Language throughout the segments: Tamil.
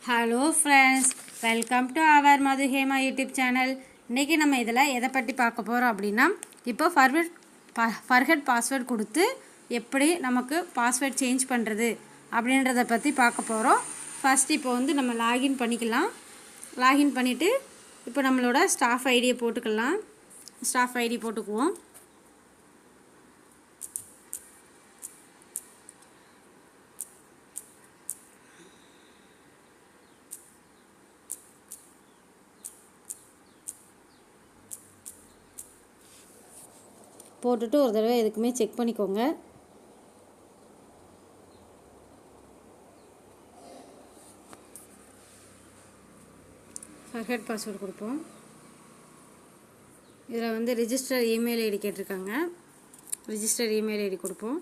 Hello friends, welcome to our Madhuhema YouTube channel. இன்றைக்கி நம்ம இதில் எதை பற்றி பார்க்க போகிறோம் அப்படின்னா, இப்போ ஃபர்கட் பாஸ்வேர்ட் கொடுத்து எப்படி நமக்கு பாஸ்வேர்ட் சேஞ்ச் பண்ணுறது அப்படின்றத பற்றி பார்க்க போகிறோம். ஃபஸ்ட் இப்போ நம்ம லாகின் பண்ணிக்கலாம். லாகின் பண்ணிவிட்டு இப்போ நம்மளோட ஸ்டாஃப் ஐடியை போட்டுக்கலாம். ஸ்டாஃப் ஐடி போட்டுக்குவோம். போட்டுட்டு ஒரு தடவை எதுக்குமே செக் பண்ணிக்கோங்க. ஃபர்கட் பாஸ்வேர்டு கொடுப்போம். இதில் ரிஜிஸ்டர் இமெயில் ஐடி கேட்டிருக்காங்க. ரிஜிஸ்டர் இமெயில் ஐடி கொடுப்போம்.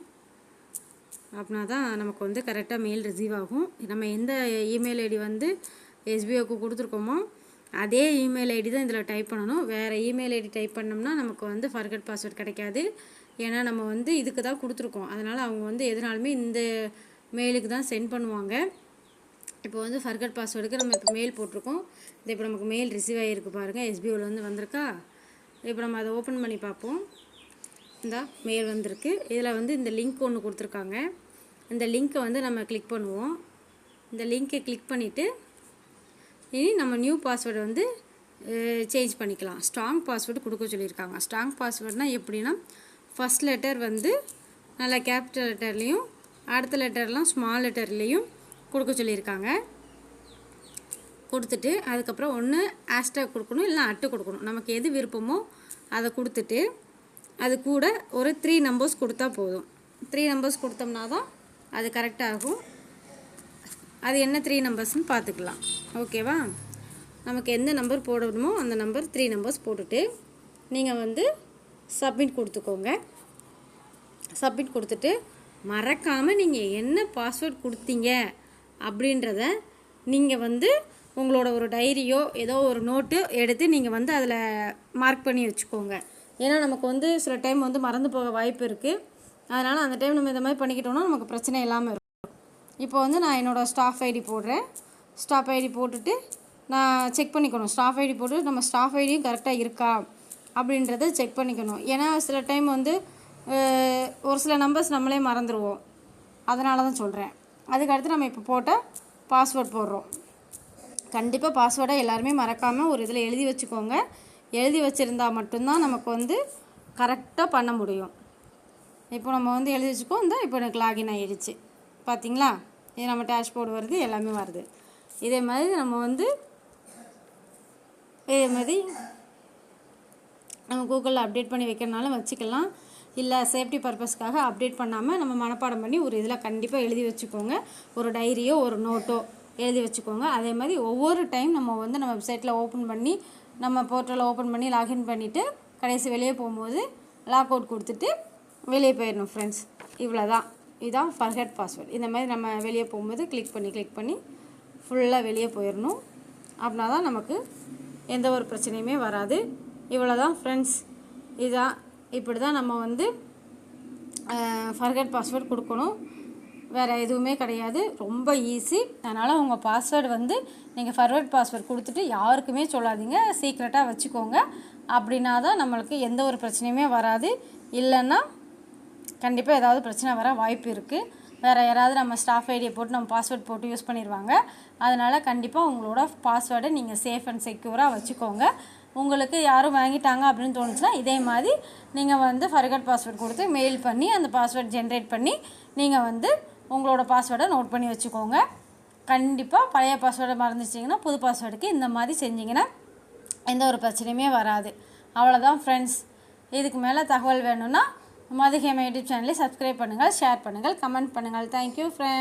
அப்படின்னா தான் நமக்கு கரெக்டாக மெயில் ரிசீவ் ஆகும். நம்ம எந்த இமெயில் ஐடி எஸ்பிஓக்கு கொடுத்துருக்கோமோ அதே இமெயில் ஐடி தான் இதில் டைப் பண்ணணும். வேறு இமெயில் ஐடி டைப் பண்ணோம்னா நமக்கு ஃபர்கட் பாஸ்வேர்ட் கிடைக்காது. ஏன்னா நம்ம இதுக்கு தான் கொடுத்துருக்கோம். அதனால் அவங்க எதுனாலுமே இந்த மெயிலுக்கு தான் சென்ட் பண்ணுவாங்க. இப்போ ஃபர்கட் பாஸ்வேர்டுக்கு நம்ம இப்போ மெயில் போட்டிருக்கோம். இது இப்போ நமக்கு மெயில் ரிசீவ் ஆகிருக்கு பாருங்கள். எஸ்பிஓவில் வந்திருக்கா. இப்போ நம்ம அதை ஓப்பன் பண்ணி பார்ப்போம். இந்த மெயில் வந்திருக்கு. இதில் இந்த லிங்க் ஒன்று கொடுத்துருக்காங்க. இந்த லிங்க்கை நம்ம கிளிக் பண்ணுவோம். இந்த லிங்க்கை கிளிக் பண்ணிவிட்டு இனி நம்ம நியூ பாஸ்வேர்டு சேஞ்ச் பண்ணிக்கலாம். ஸ்ட்ராங் பாஸ்வேர்டு கொடுக்க சொல்லியிருக்காங்க. ஸ்ட்ராங் பாஸ்வேர்டுனால் எப்படின்னா, ஃபஸ்ட் லெட்டர் நல்லா கேபிட்டல் லெட்டர்லேயும் அடுத்த லெட்டர்லாம் ஸ்மால் லெட்டர்லேயும் கொடுக்க சொல்லியிருக்காங்க. கொடுத்துட்டு அதுக்கப்புறம் ஒன்று ஹேஷ்டேக் கொடுக்கணும், இல்லைனா அட்டு கொடுக்கணும். நமக்கு எது விருப்பமோ அதை கொடுத்துட்டு அது கூட ஒரு 3 நம்பர்ஸ் கொடுத்தா போதும். 3 நம்பர்ஸ் கொடுத்தோம்னா தான் அது கரெக்டாகும். அது என்ன 3 நம்பர்ஸ்னு பார்த்துக்கலாம். ஓகேவா? நமக்கு எந்த நம்பர் போடணுமோ அந்த நம்பர் 3 நம்பர்ஸ் போட்டுட்டு நீங்கள் சப்மிட் கொடுத்துக்கோங்க. சப்மிட் கொடுத்துட்டு மறக்காமல் நீங்கள் என்ன பாஸ்வேர்ட் கொடுத்தீங்க அப்படின்றத நீங்கள் உங்களோட ஒரு டைரியோ ஏதோ ஒரு நோட்டு எடுத்து நீங்கள் அதில் மார்க் பண்ணி வச்சுக்கோங்க. ஏன்னா நமக்கு சில டைம் மறந்து போக வாய்ப்பு இருக்குது. அதனால் அந்த டைம் நம்ம இந்த மாதிரி பண்ணிக்கிட்டோம்னா நமக்கு பிரச்சனை இல்லாமல் இருக்கும். இப்போ நான் என்னோடய ஸ்டாஃப் ஐடி போடுறேன். ஸ்டாஃப் ஐடி போட்டுட்டு நான் செக் பண்ணிக்கணும். ஸ்டாஃப் ஐடி போட்டு நம்ம ஸ்டாஃப் ஐடியும் கரெக்டாக இருக்கா அப்படின்றத செக் பண்ணிக்கணும். ஏன்னா சில டைம் ஒரு சில நம்பர்ஸ் நம்மளே மறந்துடுவோம். அதனால தான் சொல்கிறேன். அதுக்கடுத்து நம்ம இப்போ போட்ட பாஸ்வேர்ட் போடுறோம். கண்டிப்பாக பாஸ்வேர்டை எல்லாருமே மறக்காமல் ஒரு இதில் எழுதி வச்சுக்கோங்க. எழுதி வச்சுருந்தா மட்டும்தான் நமக்கு கரெக்டாக பண்ண முடியும். இப்போ நம்ம எழுதி வச்சுக்கோம். இப்போ எனக்கு லாகின் ஆகிடுச்சு. பார்த்தீங்களா? இது நம்ம டேஷ்போர்டு வருது, எல்லாமே வருது. இதே மாதிரி நம்ம இதே மாதிரி நம்ம கூகுளில் அப்டேட் பண்ணி வைக்கிறனாலும் வச்சுக்கலாம். இல்லை சேஃப்டி பர்பஸ்க்காக அப்டேட் பண்ணாமல் நம்ம மனப்பாடம் பண்ணி ஒரு இதில் கண்டிப்பாக எழுதி வச்சுக்கோங்க. ஒரு டைரியோ ஒரு நோட்டோ எழுதி வச்சுக்கோங்க. அதே மாதிரி ஒவ்வொரு டைம் நம்ம நம்ம வெப்சைட்டில் ஓப்பன் பண்ணி நம்ம போர்ட்டலில் ஓப்பன் பண்ணி லாகின் பண்ணிவிட்டு கடைசி வெளியே போகும்போது லாக் அவுட் கொடுத்துட்டு வெளியே போயிடணும் ஃப்ரெண்ட்ஸ். இவ்வளோ தான். இதுதான் ஃபர்கட் பாஸ்வேர்டு. இந்த மாதிரி நம்ம வெளியே போகும்போது கிளிக் பண்ணி ஃபுல்லாக வெளியே போயிடணும். அப்படின்னா தான் நமக்கு எந்த ஒரு பிரச்சனையுமே வராது. இவ்வளோ தான் ஃப்ரெண்ட்ஸ். இதுதான், இப்படி தான் நம்ம ஃபர்கட் பாஸ்வேர்டு கொடுக்கணும். வேறு எதுவுமே கிடையாது. ரொம்ப ஈஸி. அதனால் உங்கள் பாஸ்வேர்டு நீங்கள் ஃபர்கட் பாஸ்வேர்டு கொடுத்துட்டு யாருக்குமே சொல்லாதீங்க. சீக்ரெட்டாக வச்சுக்கோங்க. அப்படின்னா தான் நம்மளுக்கு எந்த ஒரு பிரச்சனையுமே வராது. இல்லைன்னா கண்டிப்பாக ஏதாவது பிரச்சனை வர வாய்ப்பு இருக்குது. வேறு யாராவது நம்ம ஸ்டாஃப் ஐடியை போட்டு நம்ம பாஸ்வேர்ட் போட்டு யூஸ் பண்ணிடுவாங்க. அதனால் கண்டிப்பாக உங்களோட பாஸ்வேர்டை நீங்கள் சேஃப் அண்ட் செக்யூராக வச்சுக்கோங்க. உங்களுக்கு யாரும் வாங்கிட்டாங்க அப்படின்னு தோணுச்சுன்னா இதே மாதிரி நீங்கள் ஃபர்கட் பாஸ்வேர்ட் கொடுத்து மெயில் பண்ணி அந்த பாஸ்வேர்ட் ஜென்ரேட் பண்ணி நீங்கள் உங்களோட பாஸ்வேர்டை நோட் பண்ணி வச்சுக்கோங்க. கண்டிப்பாக பழைய பாஸ்வேர்டை மறந்துச்சிங்கன்னா புது பாஸ்வேர்டுக்கு இந்த மாதிரி செஞ்சிங்கன்னா எந்த ஒரு பிரச்சனையுமே வராது. அவ்வளோதான் ஃப்ரெண்ட்ஸ். இதுக்கு மேலே தகவல் வேணும்னா மதுஹேமா யூடியூப் சேனலை சப்ஸ்கிரைப் பண்ணுங்கள், ஷேர் பண்ணுங்கள், கமெண்ட் பண்ணுங்கள். Thank you friends.